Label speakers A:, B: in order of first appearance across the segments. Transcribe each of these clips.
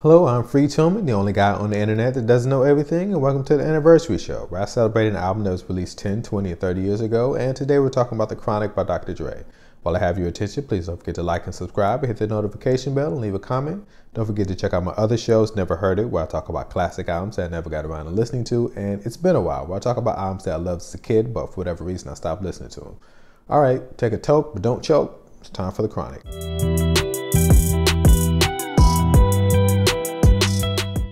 A: Hello, I'm Tillman, the only guy on the internet that doesn't know everything, and welcome to the anniversary show, where I celebrate an album that was released 10, 20, or 30 years ago, and today we're talking about The Chronic by Dr. Dre. While I have your attention, please don't forget to like and subscribe, and hit the notification bell, and leave a comment. Don't forget to check out my other shows, Never Heard It, where I talk about classic albums that I never got around to listening to, and It's Been a While, where I talk about albums that I loved as a kid, but for whatever reason I stopped listening to them. Alright, take a toke, but don't choke. It's time for The Chronic.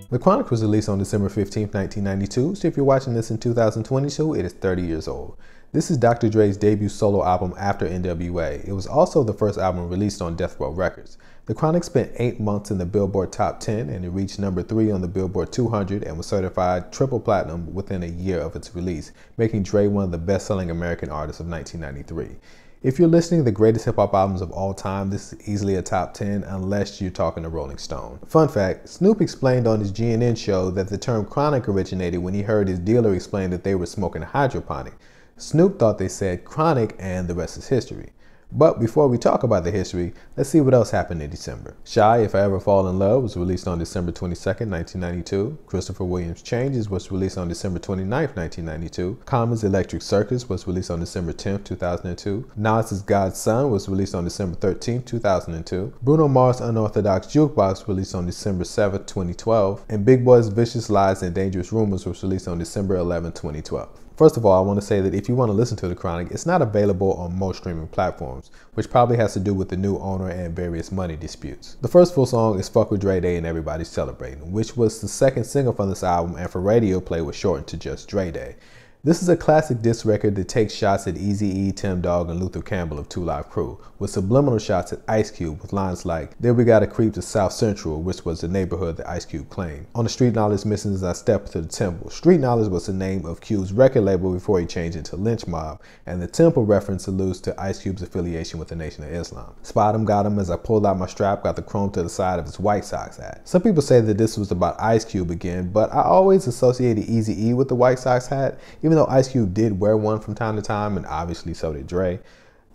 A: The Chronic was released on December 15, 1992, so if you're watching this in 2022, it is 30 years old. This is Dr. Dre's debut solo album after NWA. It was also the first album released on Death Row Records. The Chronic spent 8 months in the Billboard Top 10, and it reached number 3 on the Billboard 200 and was certified triple platinum within a year of its release, making Dre one of the best-selling American artists of 1993. If you're listening to the greatest hip-hop albums of all time, this is easily a top 10 unless you're talking to Rolling Stone. Fun fact, Snoop explained on his GNN show that the term chronic originated when he heard his dealer explain that they were smoking hydroponic. Snoop thought they said chronic, and the rest is history. But before we talk about the history, let's see what else happened in December. Shy, If I Ever Fall in Love was released on December 22nd, 1992. Christopher Williams' Changes was released on December 29th, 1992. Common's Electric Circus was released on December 10th, 2002. Nas's God's Son was released on December 13th, 2002. Bruno Mars' Unorthodox Jukebox released on December 7th, 2012. And Big Boy's Vicious Lies and Dangerous Rumors was released on December 11th, 2012. First of all, I want to say that if you want to listen to The Chronic, it's not available on most streaming platforms, which probably has to do with the new owner and various money disputes. The first full song is Fuck With Dre Day and Everybody's Celebrating, which was the second single from this album, and for radio play was shortened to just Dre Day. This is a classic diss record that takes shots at Eazy-E, Tim Dog, and Luther Campbell of 2 Live Crew, with subliminal shots at Ice Cube with lines like, "There we gotta creep to South Central," which was the neighborhood that Ice Cube claimed. On the Street Knowledge Mission as I Step to the Temple. Street Knowledge was the name of Cube's record label before he changed it to Lynch Mob, and the Temple reference alludes to Ice Cube's affiliation with the Nation of Islam. Spot him, got him as I pulled out my strap, got the chrome to the side of his White Sox hat. Some people say that this was about Ice Cube again, but I always associated Eazy-E with the White Sox hat, even though Ice Cube did wear one from time to time, and obviously so did Dre.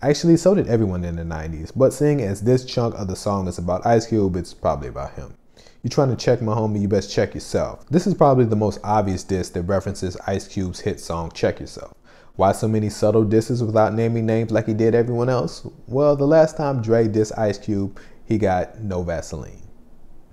A: Actually, so did everyone in the 90s, but seeing as this chunk of the song is about Ice Cube, it's probably about him. You trying to check my homie, you best check yourself. This is probably the most obvious diss that references Ice Cube's hit song, Check Yourself. Why so many subtle disses without naming names like he did everyone else? Well, the last time Dre dissed Ice Cube, he got no Vaseline.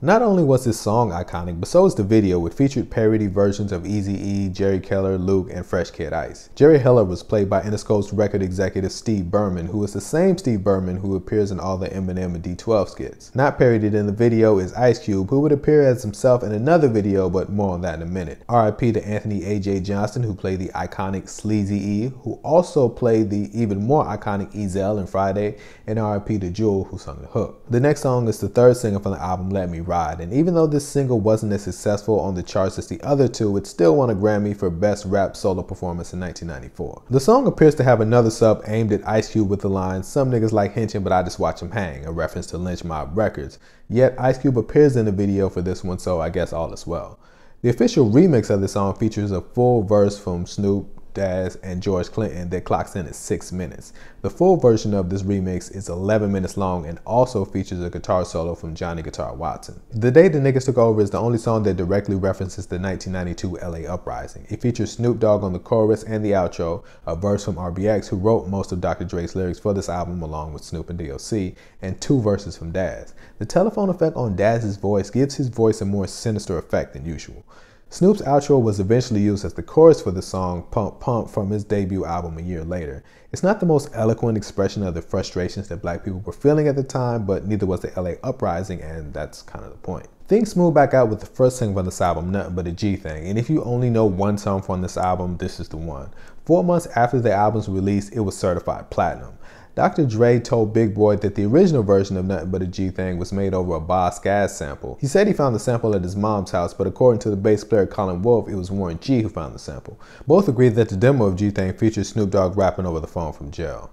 A: Not only was this song iconic, but so is the video, which featured parody versions of Eazy-E, Jerry Keller, Luke, and Fresh Kid Ice. Jerry Heller was played by Interscope's record executive Steve Berman, who is the same Steve Berman who appears in all the Eminem and D12 skits. Not parodied in the video is Ice Cube, who would appear as himself in another video, but more on that in a minute. R.I.P. to Anthony A.J. Johnston, who played the iconic Sleazy E, who also played the even more iconic Ezel in Friday, and R.I.P. to Jewel, who sung the hook. The next song is the third single from the album, Let Me Ride, and even though this single wasn't as successful on the charts as the other two, it still won a Grammy for Best Rap Solo Performance in 1994. The song appears to have another sub aimed at Ice Cube with the line, "Some niggas like henching, but I just watch them hang," a reference to Lynch Mob Records. Yet Ice Cube appears in the video for this one, so I guess all is well. The official remix of the song features a full verse from Snoop, Daz, and George Clinton that clocks in at 6 minutes. The full version of this remix is 11 minutes long and also features a guitar solo from Johnny Guitar Watson. The Day the Niggas Took Over is the only song that directly references the 1992 LA uprising. It features Snoop Dogg on the chorus and the outro, a verse from RBX, who wrote most of Dr. Dre's lyrics for this album along with Snoop and DOC, and 2 verses from Daz. The telephone effect on Daz's voice gives his voice a more sinister effect than usual. Snoop's outro was eventually used as the chorus for the song Pump Pump from his debut album a year later. It's not the most eloquent expression of the frustrations that black people were feeling at the time, but neither was the LA uprising, and that's kind of the point. Things smooth back out with the first single from this album, Nothing But a G Thing, and if you only know one song from this album, this is the one. 4 months after the album's release, it was certified platinum. Dr. Dre told Big Boy that the original version of Nothing But a G Thing was made over a Boss Gas sample. He said he found the sample at his mom's house, but according to the bass player Colin Wolfe, it was Warren G who found the sample. Both agreed that the demo of G Thing featured Snoop Dogg rapping over the phone from jail.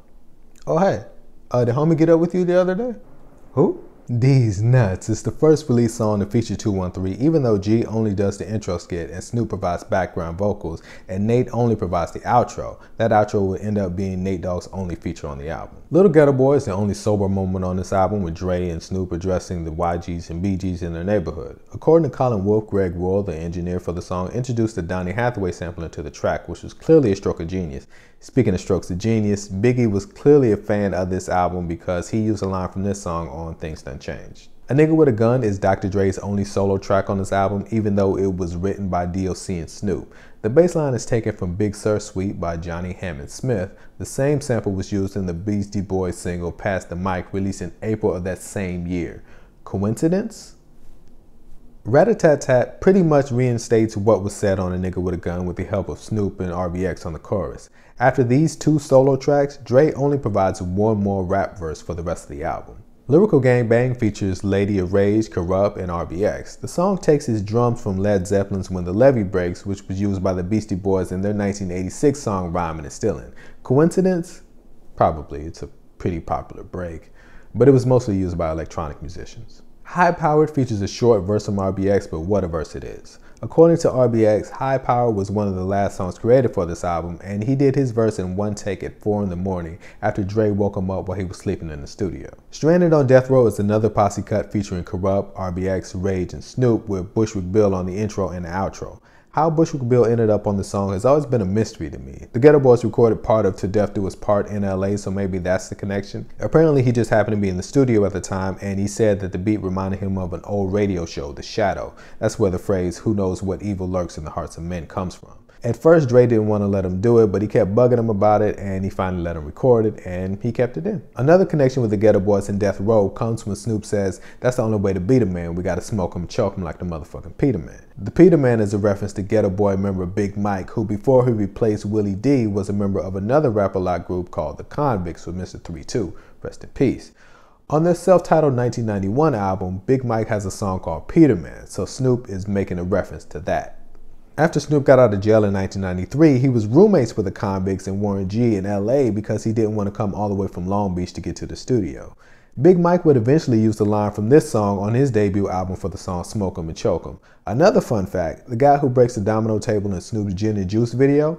A: Oh hey, did homie get up with you the other day? Who? These Nuts is the first released song to feature 213, even though G only does the intro skit and Snoop provides background vocals and Nate only provides the outro. That outro will end up being Nate Dogg's only feature on the album. Little Ghetto Boy is the only sober moment on this album, with Dre and Snoop addressing the YGs and BGs in their neighborhood. According to Colin Wolfe, Greg Royal, the engineer for the song, introduced the Donny Hathaway sample into the track, which was clearly a stroke of genius. Speaking of strokes of genius, Biggie was clearly a fan of this album because he used a line from this song on Things Done Changed. A Nigga With a Gun is Dr. Dre's only solo track on this album, even though it was written by DOC and Snoop. The bass line is taken from Big Sur Suite by Johnny Hammond Smith. The same sample was used in the Beastie Boys single Pass the Mic, released in April of that same year. Coincidence? Rat-a-tat-tat pretty much reinstates what was said on A Nigga With a Gun with the help of Snoop and RBX on the chorus. After these two solo tracks, Dre only provides one more rap verse for the rest of the album. Lyrical Gangbang features Lady of Rage, Corrupt, and RBX. The song takes its drums from Led Zeppelin's When the Levee Breaks, which was used by the Beastie Boys in their 1986 song Rhymin' and Stillin'. Coincidence? Probably. It's a pretty popular break, but it was mostly used by electronic musicians. High Powered features a short verse from RBX, but what a verse it is. According to RBX, High Power was one of the last songs created for this album, and he did his verse in one take at 4 in the morning after Dre woke him up while he was sleeping in the studio. Stranded on Death Row is another posse cut featuring Corrupt, RBX, Rage, and Snoop, with Bushwick Bill on the intro and the outro. How Bushwick Bill ended up on the song has always been a mystery to me. The Ghetto Boys recorded part of To Death Do Us Part in LA, so maybe that's the connection. Apparently he just happened to be in the studio at the time, and he said that the beat reminded him of an old radio show, The Shadow. That's where the phrase, "Who knows what evil lurks in the hearts of men," comes from. At first, Dre didn't want to let him do it, but he kept bugging him about it, and he finally let him record it, and he kept it in. Another connection with the Ghetto Boys and Death Row comes when Snoop says, "That's the only way to beat a man, we gotta smoke him, choke him like the motherfucking Peter Man." The Peter Man is a reference to Ghetto Boy member Big Mike, who before he replaced Willie D was a member of another rap-a-lot group called The Convicts with Mr. 3-2, rest in peace. On their self-titled 1991 album, Big Mike has a song called Peter Man, so Snoop is making a reference to that. After Snoop got out of jail in 1993, he was roommates with the Convicts and Warren G in LA because he didn't want to come all the way from Long Beach to get to the studio. Big Mike would eventually use the line from this song on his debut album for the song Smoke 'Em and Choke 'Em. Another fun fact, the guy who breaks the domino table in Snoop's Gin and Juice video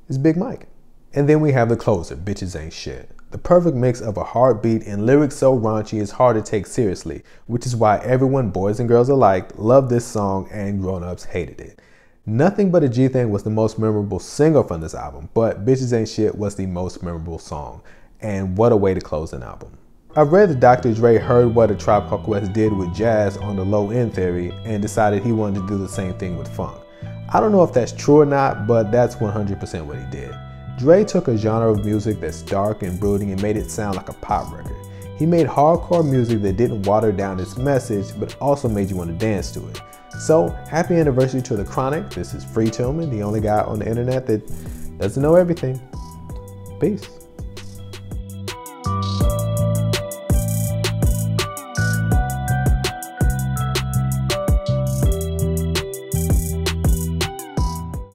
A: is Big Mike. And then we have the closer, Bitches Ain't Shit. The perfect mix of a hard beat and lyrics so raunchy it's hard to take seriously, which is why everyone, boys and girls alike, loved this song and grown-ups hated it. Nothing But a G Thing was the most memorable single from this album, but Bitches Ain't Shit was the most memorable song. And what a way to close an album. I've read that Dr. Dre heard what A Tribe Called Quest did with jazz on the Low End Theory and decided he wanted to do the same thing with funk. I don't know if that's true or not, but that's 100% what he did. Dre took a genre of music that's dark and brooding and made it sound like a pop record. He made hardcore music that didn't water down its message, but also made you want to dance to it. So, happy anniversary to The Chronic. This is Free Tillman, the only guy on the internet that doesn't know everything. Peace.